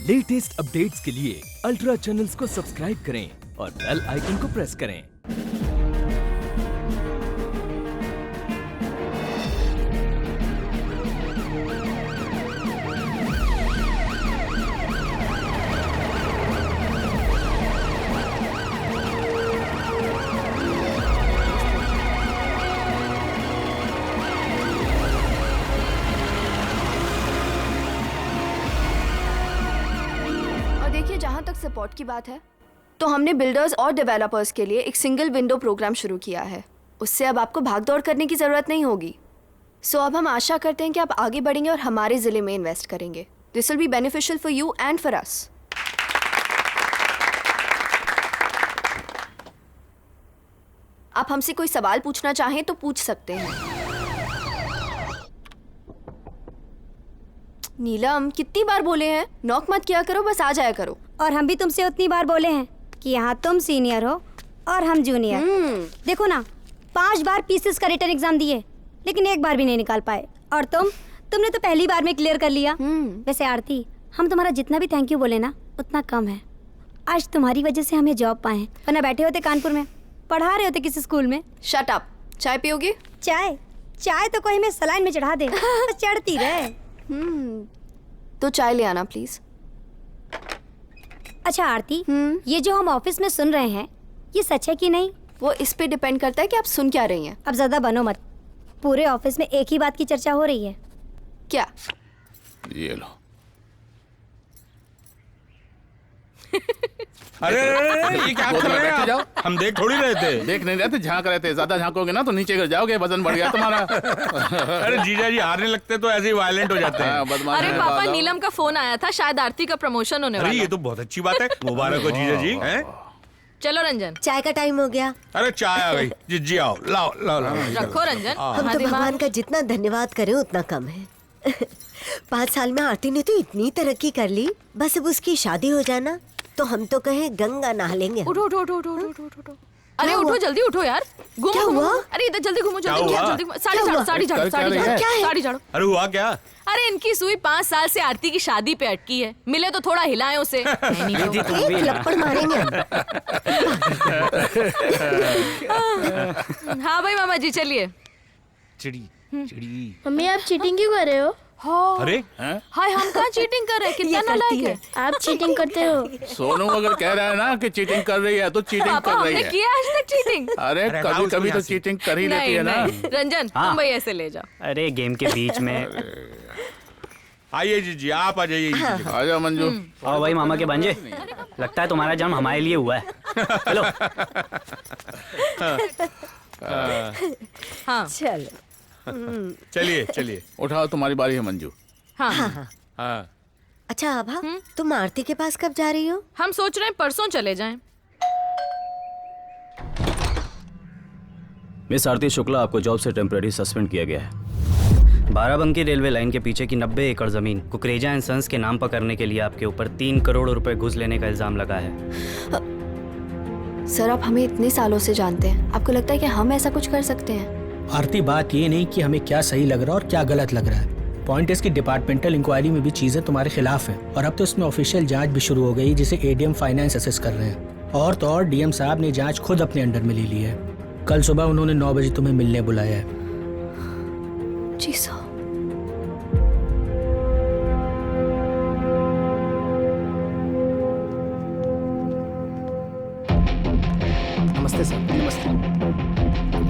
Latest updates के लिए ultra channels को सब्सक्राइब करें और बेल आइकन को प्रेस करें। जहाँ तक सपोर्ट की बात है तो हमने बिल्डर्स और डेवलपर्स के लिए एक सिंगल विंडो प्रोग्राम शुरू किया है। उससे अब आपको भागदौड़ करने की ज़रूरत नहीं होगी। सो अब हम आशा करते हैं कि आप आगे बढ़ेंगे और हमारे ज़िले में इन्वेस्ट करेंगे। This will be beneficial for you and for us. आप हमसे कोई सवाल पूछना चाहें तो पूछ सकते हैं। नीलम, कितनी बार बोले हैं नॉक मत किया करो, बस आ जाया करो। और हम भी तुमसे उतनी बार बोले हैं कि यहाँ तुम सीनियर हो और हम जूनियर। देखो ना, 5 बार पीसीएस का रिटन एग्जाम दिए लेकिन एक बार भी नहीं निकाल पाए। और तुमने तो पहली बार में क्लियर कर लिया। वैसे आरती, हम तुम्हारा जितना भी थैंक यू बोले ना उतना कम है। आज तुम्हारी वजह से हमें जॉब पाए, वरना बैठे होते कानपुर में, पढ़ा रहे होते किसी स्कूल में। Shut up. चाय पियोगे? चाय तो कोई हमें सलाइन में चढ़ा दे, बस चढ़ती रहे। तो चाय ले आना प्लीज। अच्छा आरती, ये जो हम ऑफिस में सुन रहे हैं ये सच है कि नहीं? वो इस पे डिपेंड करता है कि आप सुन क्या रही हैं। अब ज्यादा बनो मत, पूरे ऑफिस में एक ही बात की चर्चा हो रही है। क्या? ये लो। अरे ये क्या कर रहे हैं आप? हम देख थोड़ी रहे थे। देख नहीं रहे थे, झांक रहे थे। ज्यादा झांकोगे ना तो नीचे गिर जाओगे, वजन बढ़ गया तुम्हारा। अरे जीजा जी हारने लगते तो ऐसे ही वायलेंट हो जाते हैं। अरे पापा, नीलम का फोन आया था, शायद आरती का प्रमोशन होने वाला है। अरे ये तो बहुत अच्छी बात है, मुबारक हो जीजा जी। हैं? चलो रंजन, चाय का टाइम हो गया। अरे चाय आ गई। जीजी आओ, लाओ लाओ लाओ। रखो रंजन। हम तो भगवान का जितना धन्यवाद करें उतना कम है। 5 साल में आरती ने तो इतनी तरक्की कर ली, बस अब उसकी शादी हो जाना तो हम तो कहें गंगा नहा लेंगे। उठो उठो उठो उठो उठो उठो। अरे उठो, जल्दी उठो यार। घूमो क्या हुआ? अरे इधर जल्दी घूमो, जल्दी क्या हुआ? जल्दी। साड़ी झाड़ो, साड़ी झाड़ो, साड़ी झाड़ो, साड़ी झाड़ो। अरे हुआ क्या? अरे इनकी सुई 5 साल से आरती की शादी पे अटकी है। मिले तो थोड़ा हिलाएं उसे। एक लपड़ मारेंगे। हाँ भाई मामा जी, चलिए। चिड़ी चिड़ी। मम्मी, आप चीटिंग क्यों कर रहे हो? अरे हाय, हम कहाँ चीटिंग कर रहे हैं? कितना नालायक है। आप चीटिंग करते हो। सोनू अगर कह रहा है ना कि चीटिंग कर रही है तो चीटिंग पापा, कर रही हमने है। किया आज तक चीटिंग? अरे कभी कभी तो चीटिंग कर ही लेती है ना। रंजन, तुम भाई ऐसे ले जाओ। अरे गेम के बीच में। आइए जीजी, आप आ जाइए। आ जाओ मंजू। आओ भाई मामा के भांजे, लगता है तुम्हारा जन्म हमारे लिए हुआ है। चलो। हाँ चलो चलिए चलिए। उठाओ, तुम्हारी बारी है मंजू। हाँ हाँ। अच्छा आभा, तुम आरती के पास कब जा रही हो? हम सोच रहे हैं परसों चले जाएं। मिस आरती शुक्ला, आपको जॉब से टेम्परेरी सस्पेंड किया गया है। बाराबंकी रेलवे लाइन के पीछे की 90 एकड़ जमीन कुकरेजा एंड सन्स के नाम पर करने के लिए आपके ऊपर 3 करोड़ रुपए घूस लेने का इल्जाम लगा है। सर, आप हमें इतने सालों से जानते हैं, आपको लगता है कि हम ऐसा कुछ कर सकते हैं? आरती, बात ये नहीं कि हमें क्या सही लग रहा है और क्या गलत लग रहा है। पॉइंट इसकी डिपार्टमेंटल इंक्वायरी में भी चीजें तुम्हारे खिलाफ हैं और अब तो इसमें ऑफिशियल जांच भी शुरू हो गई जिसे एडीएम फाइनेंस असेस कर रहे हैं। और तो और डीएम साहब ने जांच खुद अपने अंडर में ले ली है। कल सुबह उन्होंने 9 बजे तुम्हें मिलने बुलाया है। जी साहब। नमस्ते सर। नमस्ते।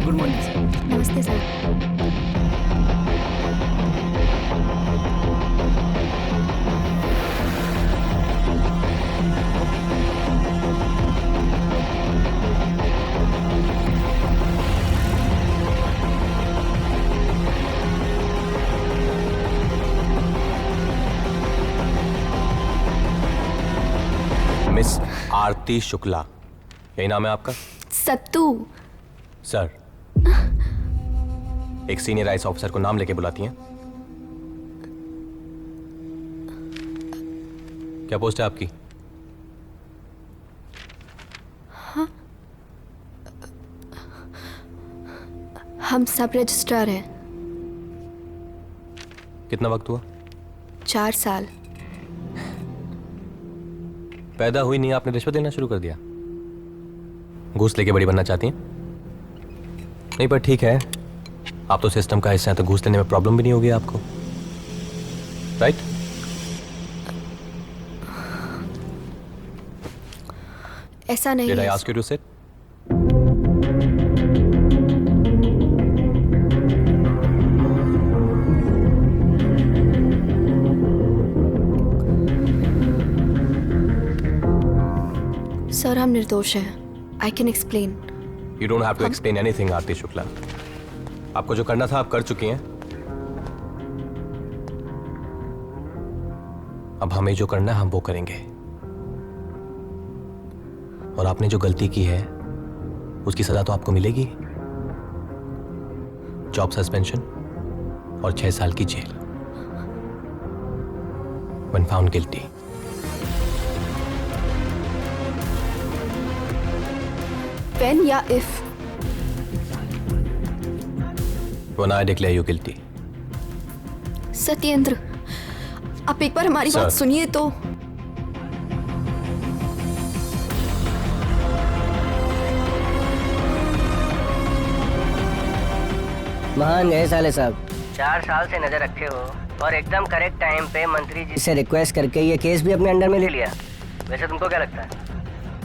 Good morning sir. नमस्ते सर। मिस आरती शुक्ला, यही नाम है आपका? सत्तू। सर, एक सीनियर आईएएस ऑफिसर को नाम लेके बुलाती हैं। क्या पोस्ट है आपकी? हाँ, हम सब रजिस्ट्रार हैं। कितना वक्त हुआ? 4 साल। पैदा हुई नहीं आपने रिश्वत देना शुरू कर दिया। घूस लेके बड़ी बनना चाहती हैं? नहीं पर ठीक है, आप तो सिस्टम का हिस्सा हैं तो घूस लेने में प्रॉब्लम भी नहीं होगी आपको, राइट? ऐसा नहीं Did I है। ask you to sit? Sir हम निर्दोष हैं। I can explain. You don't have to explain anything, आरती शुक्ला। आपको जो करना था आप कर चुकी हैं। अब हमें जो करना है हम वो करेंगे। और आपने जो गलती की है उसकी सजा तो आपको मिलेगी, जॉब सस्पेंशन और 6 साल की jail when found guilty। When या if? When I declare you guilty। Satyendra, आप एक बार हमारी बात Sir। सुनिए तो। महान गए साले साहब, 4 साल से नजर रखे हो और एकदम करेक्ट टाइम पे मंत्री जी से रिक्वेस्ट करके ये केस भी अपने अंडर में ले लिया। वैसे तुमको क्या लगता है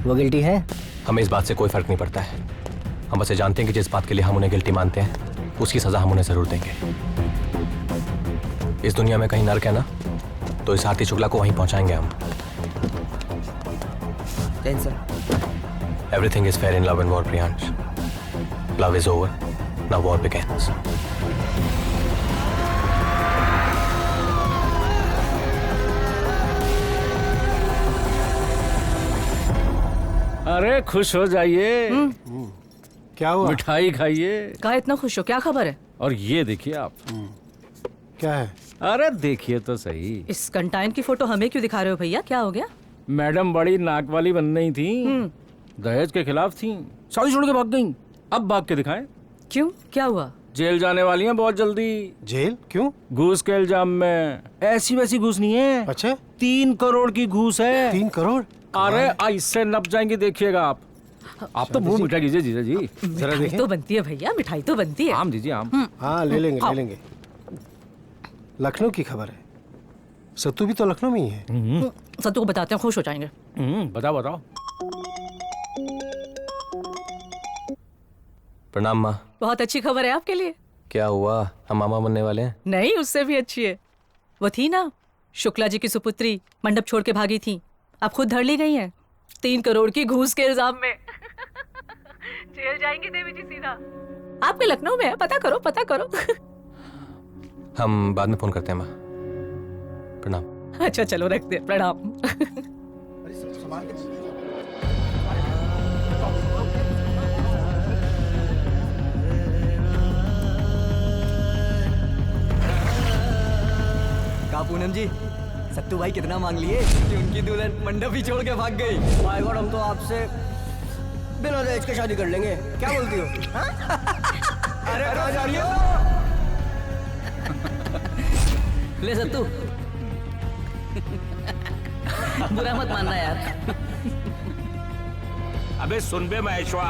वो गिल्टी है? हमें इस बात से कोई फर्क नहीं पड़ता है। हम बस ये जानते हैं कि जिस बात के लिए हम उन्हें गिल्टी मानते हैं उसकी सजा हम उन्हें जरूर देंगे। इस दुनिया में कहीं नर्क है ना, तो इस आरती शुक्ला को वहीं पहुंचाएंगे हम। Everything is fair in love and war, Priyansh. Love is over. Now war begins. अरे खुश हो जाइए। क्या हुआ? मिठाई खाइए। कहा इतना खुश हो, क्या खबर है? और ये देखिए आप। क्या है? अरे देखिए तो सही। इस कंटाइन की फोटो हमें क्यों दिखा रहे हो भैया, क्या हो गया? मैडम बड़ी नाक वाली बन रही थी, दहेज के खिलाफ थी, शादी छोड़ के भाग गई। अब भाग के दिखाएं। क्यों, क्या हुआ? जेल जाने वाली हैं बहुत जल्दी। जेल क्यों? घूस के इल्जाम में। ऐसी वैसी घूस नहीं है। अच्छा? 3 करोड़ की घूस है। 3 करोड़? अरे ऐसे नप जाएंगे, देखिएगा आप। आप तो मुंह मीठा कीजिए जीजा जी। जरा मिठाई तो बनती है भैया, मिठाई तो बनती है। आम दीजिए आम। हाँ ले लेंगे। लखनऊ की खबर है। सत्तू भी तो लखनऊ में ही है। सत्तू को बताते हैं, खुश हो जाएंगे। बताओ। प्रणाम माँ। बहुत अच्छी खबर है आपके लिए। क्या हुआ, हम मामा बनने वाले हैं? नहीं, उससे भी अच्छी है। वो थी ना शुक्ला जी की सुपुत्री, मंडप छोड़ के भागी थी, अब खुद धर ली गई हैं 3 करोड़ की घूस के इल्जाम में। जेल जाएंगी देवी जी सीधा। आपके लखनऊ में है, पता करो। हम बाद में फोन करते हैं माँ। प्रणाम। अच्छा चलो रखते हैं, प्रणाम। का पूनम जी, सत्तू भाई कितना मांग लिए कि उनकी दुल्हन मंडप ही छोड़ के भाग गई? माय गॉड, हम तो आपसे बिना दहेज के शादी कर लेंगे। क्या बोलती हो? अरे कहाँ जा रही हो? ले सत्तू। बुरा मत मानना यार। अबे सुन बे महेश्वा,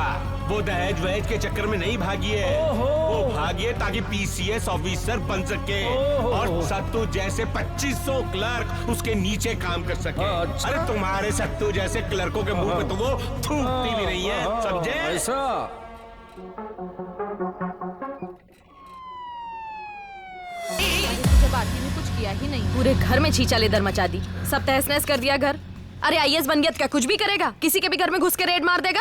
वो दहेज वहेज के चक्कर में नहीं भागी है। वो भागी है ताकि PCS ऑफिसर बन सके और सत्तू जैसे 2500 क्लर्क उसके नीचे काम कर सके। अच्छा। अरे तुम्हारे सत्तू जैसे क्लर्कों के मुंह पे तो वो थूकती भी नहीं है, समझे? ऐसा जब आरती ने कुछ किया ही नहीं, पूरे घर में छींचा लेदर मचा दी, सब तहस नहस कर दिया घर। अरे IAS बन गया तो क्या कुछ भी करेगा? किसी के भी घर में घुस के रेड मार देगा।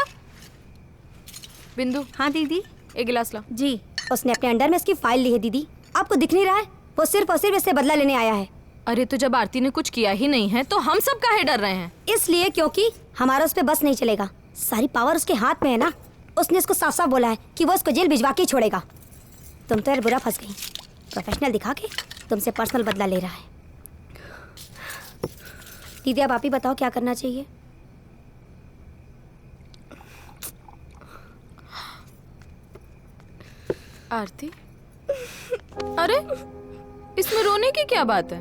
बिंदु। हाँ दीदी। एक गिलास ला। जी, उसने अपने अंडर में इसकी फाइल ली है दीदी, आपको दिख नहीं रहा है? वो सिर्फ और सिर्फ इससे बदला लेने आया है। अरे तो जब आरती ने कुछ किया ही नहीं है तो हम सब काहे डर रहे हैं? इसलिए क्योंकि हमारा उस पर बस नहीं चलेगा, सारी पावर उसके हाथ में है ना। उसने इसको साफ साफ बोला है कि वो इसको जेल भिजवा के ही छोड़ेगा। तुम तो यार बुरा फंस गई, प्रोफेशनल दिखा के तुमसे पर्सनल बदला ले रहा है। दीदी अब आप ही बताओ क्या करना चाहिए? आरती, अरे इसमें रोने की क्या बात है?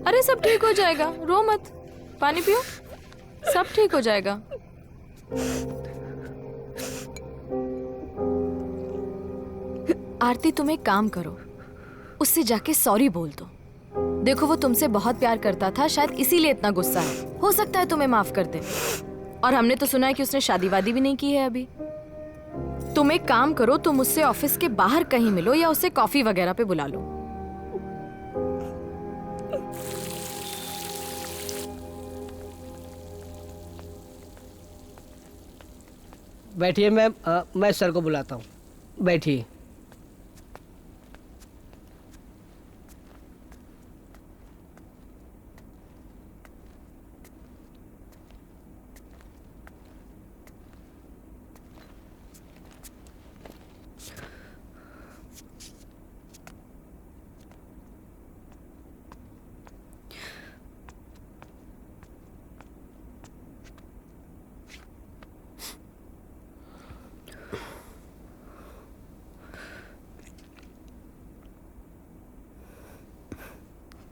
अरे सब ठीक हो जाएगा, रो मत। पानी पियो। सब ठीक हो जाएगा। आरती, तुम एक काम करो, उससे जाके सॉरी बोल दो। देखो वो तुमसे बहुत प्यार करता था, शायद इसीलिए इतना गुस्सा है। हो सकता है तुम्हें माफ कर दे। और हमने तो सुना है कि उसने शादी वादी भी नहीं की है अभी। तुम एक काम करो, तुम उससे ऑफिस के बाहर कहीं मिलो या उसे कॉफी वगैरह पे बुला लो। बैठिए मैम, मैं सर को बुलाता हूँ। बैठिए।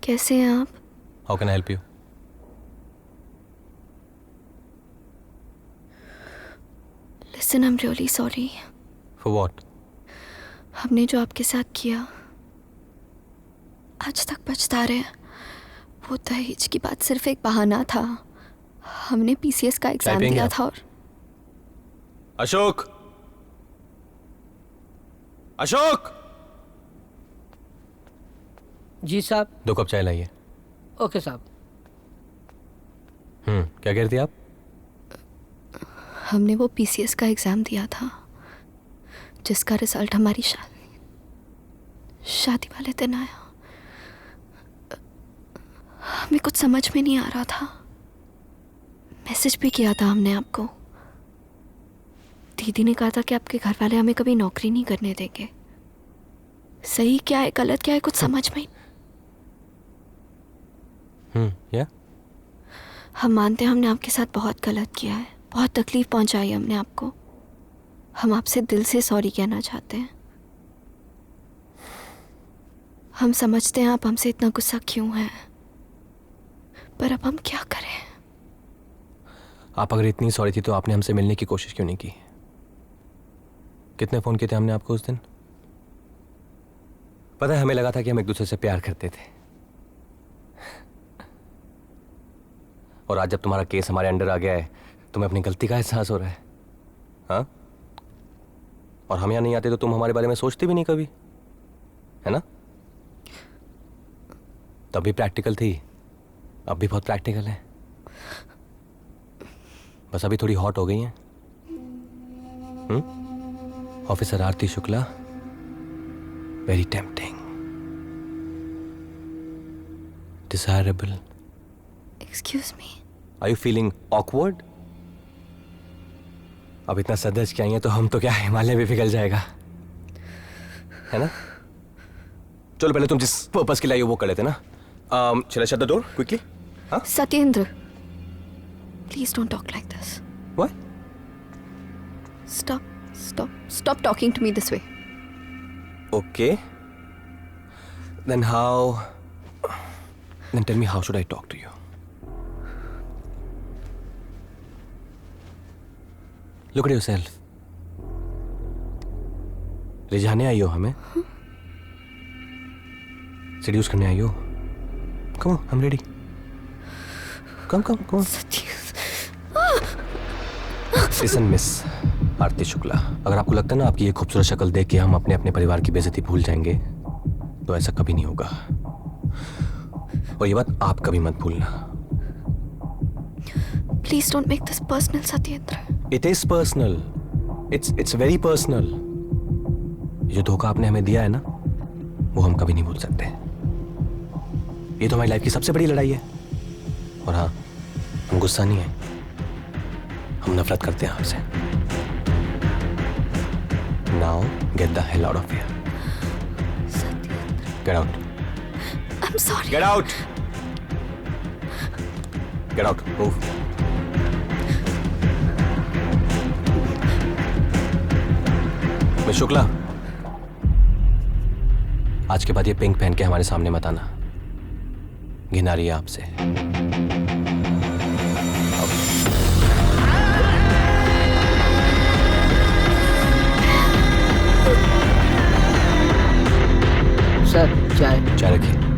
कैसे हैं आप? How can I help you? Listen, I am really sorry. For what? हमने जो आपके साथ किया आज तक पछता रहे हैं। वो दहेज की बात सिर्फ एक बहाना था। हमने पीसीएस का एग्जाम दिया था। और अशोक, अशोक! जी साहब। 2 कप चाय लाइए। ओके साहब। क्या कह रही थी आप? हमने वो पीसीएस का एग्जाम दिया था जिसका रिजल्ट हमारी शादी वाले दिन आया। हमें कुछ समझ में नहीं आ रहा था। मैसेज भी किया था हमने आपको। दीदी ने कहा था कि आपके घर वाले हमें कभी नौकरी नहीं करने देंगे। सही क्या है गलत क्या है कुछ समझ में। या? हम मानते हैं हमने आपके साथ बहुत गलत किया है, बहुत तकलीफ पहुंचाई हमने आपको। हम आपसे दिल से सॉरी कहना चाहते हैं। हम समझते हैं आप हमसे इतना गुस्सा क्यों है, पर अब हम क्या करें। आप अगर इतनी सॉरी थी तो आपने हमसे मिलने की कोशिश क्यों नहीं की? कितने फोन किए थे हमने आपको उस दिन? पता है, हमें लगा था कि हम एक दूसरे से प्यार करते थे। और आज जब तुम्हारा केस हमारे अंडर आ गया है, तुम्हें अपनी गलती का एहसास हो रहा है। हाँ? और हम यहाँ नहीं आते तो तुम हमारे बारे में सोचती भी नहीं कभी, है ना? तब भी प्रैक्टिकल थी, अब भी बहुत प्रैक्टिकल है। बस अभी थोड़ी हॉट हो गई हैं। Officer Aarti Shukla, very tempting, desirable. Excuse me, are you feeling awkward? अब इतना सदज क्या है तो हम तो क्या हिमालय भी पिघल जाएगा, है ना? चलो पहले तुम जिस पर्पस के लिए वो कर लेते ना। चलो shut the door quickly. Satyendra, please don't talk like this. What? Stop talking to me this way. Okay. Then tell me, how should I talk to you? Look at yourself. रिझाने आई हो हमें? Seduce करने आई हो? Come on, I'm ready. Come on. Listen, Miss आरती शुक्ला, अगर आपको लगता है ना आपकी ये खूबसूरत शक्ल देख के हम अपने अपने परिवार की बेइज्जती भूल जाएंगे, तो ऐसा कभी नहीं होगा। और ये बात आप कभी मत भूलना। Please don't make this personal, Satyendra. It is personal. It's very personal. ये जो धोखा आपने हमें दिया है ना, वो हम कभी नहीं भूल सकते। ये तो हमारी लाइफ की सबसे बड़ी लड़ाई है। और हाँ, हम गुस्सा नहीं है, हम नफरत करते हैं आपसे। Now get the hell out of here. Get out. I'm sorry. Get out. Get out. Move. Miss Shukla, आज के बाद ये पिंक पहन के हमारे सामने मत आना। घिन आ रही है आपसे। सर चाय चाय रखिए।